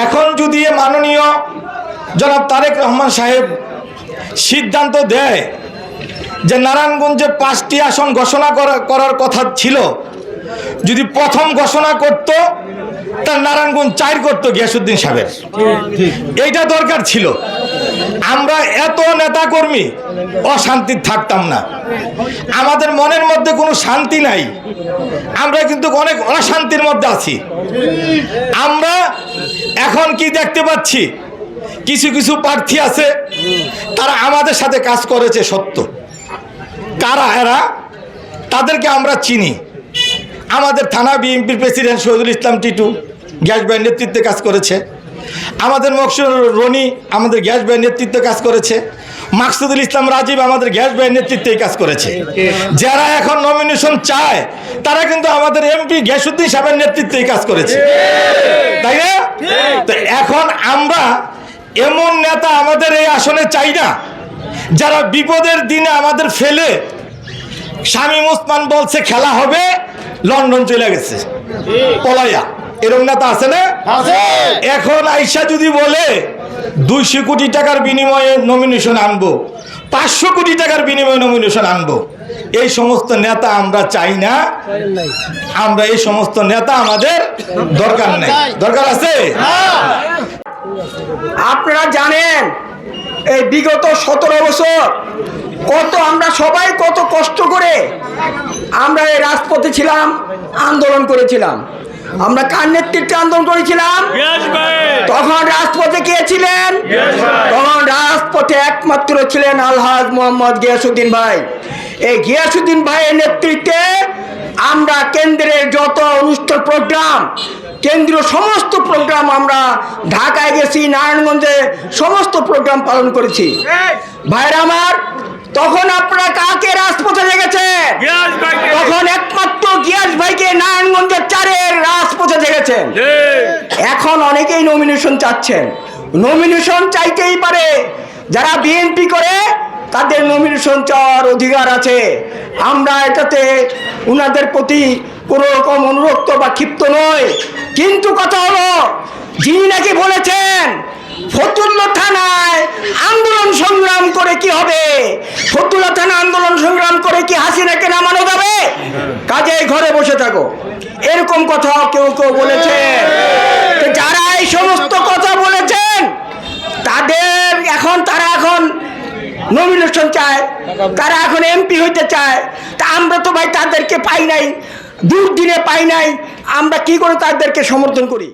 এখন যদি মাননীয় জনাব তারেক রহমান সাহেব সিদ্ধান্ত দেয় যে নারায়ণগঞ্জে 5টি আসন ঘোষণা করার কথা ছিল, যদি প্রথম ঘোষণা করত তার নারায়ণগঞ্জ 4 করত গিয়াসউদ্দিন সাহেবের, এইটা দরকার ছিল। আমরা এত নেতাকর্মী অশান্তির থাকতাম না, আমাদের মনের মধ্যে কোনো শান্তি নাই, আমরা কিন্তু অনেক অশান্তির মধ্যে আছি। আমরা এখন কি দেখতে পাচ্ছি, কিছু কিছু প্রার্থী আছে তারা আমাদের সাথে কাজ করেছে সত্য। কারা এরা? তাদেরকে আমরা চিনি। আমাদের থানা বিএনপির প্রেসিডেন্ট শহীদুল ইসলাম টিটু গ্যাস ভাইয়ের নেতৃত্বে কাজ করেছে, আমাদের মকসুদ রনি আমাদের গ্যাস ভাইয়ের নেতৃত্বে কাজ করেছে, মাকসুদুল ইসলাম রাজীব আমাদের গ্যাস ভাইয়ের নেতৃত্বেই কাজ করেছে। যারা এখন নমিনেশন চায় তারা কিন্তু আমাদের এমপি গিয়াসউদ্দিন সাহেবের নেতৃত্বেই কাজ করেছে, তাই না? তো এখন আমরা এমন নেতা আমাদের এই আসনে চাই না যারা বিপদের দিনে আমাদের ফেলে। শামীম ওসমান বলছে খেলা হবে, লন্ডন চলে গেছে পলাইয়া, এরকম নেতা আছে না? এখন আইসা যদি বলে 200 কোটি টাকার বিনিময়ে নমিনেশন আনবো, 500 কোটি টাকার বিনিময়ে নমিনেশন আনবো, এই সমস্ত নেতা আমরা চাই না। আমরা এই সমস্ত নেতা আমাদের দরকার নেই। দরকার আছে? আপনারা জানেন এই বিগত 17 বছর আমরা সবাই কত কষ্ট করে আমরা এই রাজপথে ছিলাম, আন্দোলন করেছিলাম। আমরা কার নেতৃত্বে আন্দোলন করেছিলাম? তখন রাজপথে কে ছিলেন? তখন রাজপথে একমাত্র ছিলেন আলহাজ মোহাম্মদ গিয়াসউদ্দিন ভাই। এই গিয়াসউদ্দিন ভাইয়ের নেতৃত্বে আমরা কেন্দ্রের যত অনুষ্ঠান প্রোগ্রাম, কেন্দ্রীয় সমস্ত প্রোগ্রাম, আমরা ঢাকায় গেছি, নারায়ণগঞ্জে সমস্ত প্রোগ্রাম পালন করেছি। ভাইরা আমার, তখন আপনারা কাকে রাজপথে দেখেছেন? তখন একমাত্র গিয়াস ভাইকে নারায়ণগঞ্জের 4-এর রাজপথে দেখেছেন। এখন অনেকেই নমিনেশন চাচ্ছেন। নমিনেশন চাইতেই পারে, যারা বিএনপি করে তাদের নমিনেশন চাওয়ার অধিকার আছে। আমরা এটাতে উনাদের প্রতি কোনো রকম অনুরক্ত বা ক্ষিপ্ত নয়। কিন্তু কথা হলো, যিনি নাকি বলেছেন ফতুল্লা থানায় আন্দোলন সংগ্রাম করে কি হবে, ফতুল্লা থানা আন্দোলন সংগ্রাম করে কি হাসিনাকে নামানো যাবে, কাজেই ঘরে বসে থাকো, এরকম কথা কেউ কেউ বলেছেন। যারা এই সমস্ত কথা বলেছেন তারা এখন নমিনেশন চায়, তারা এখন এমপি হইতে চায়। তা আমরা তো ভাই তাদেরকে পাই নাই, দুর্দিনে পাই নাই, আমরা কি করে তাদেরকে সমর্থন করি?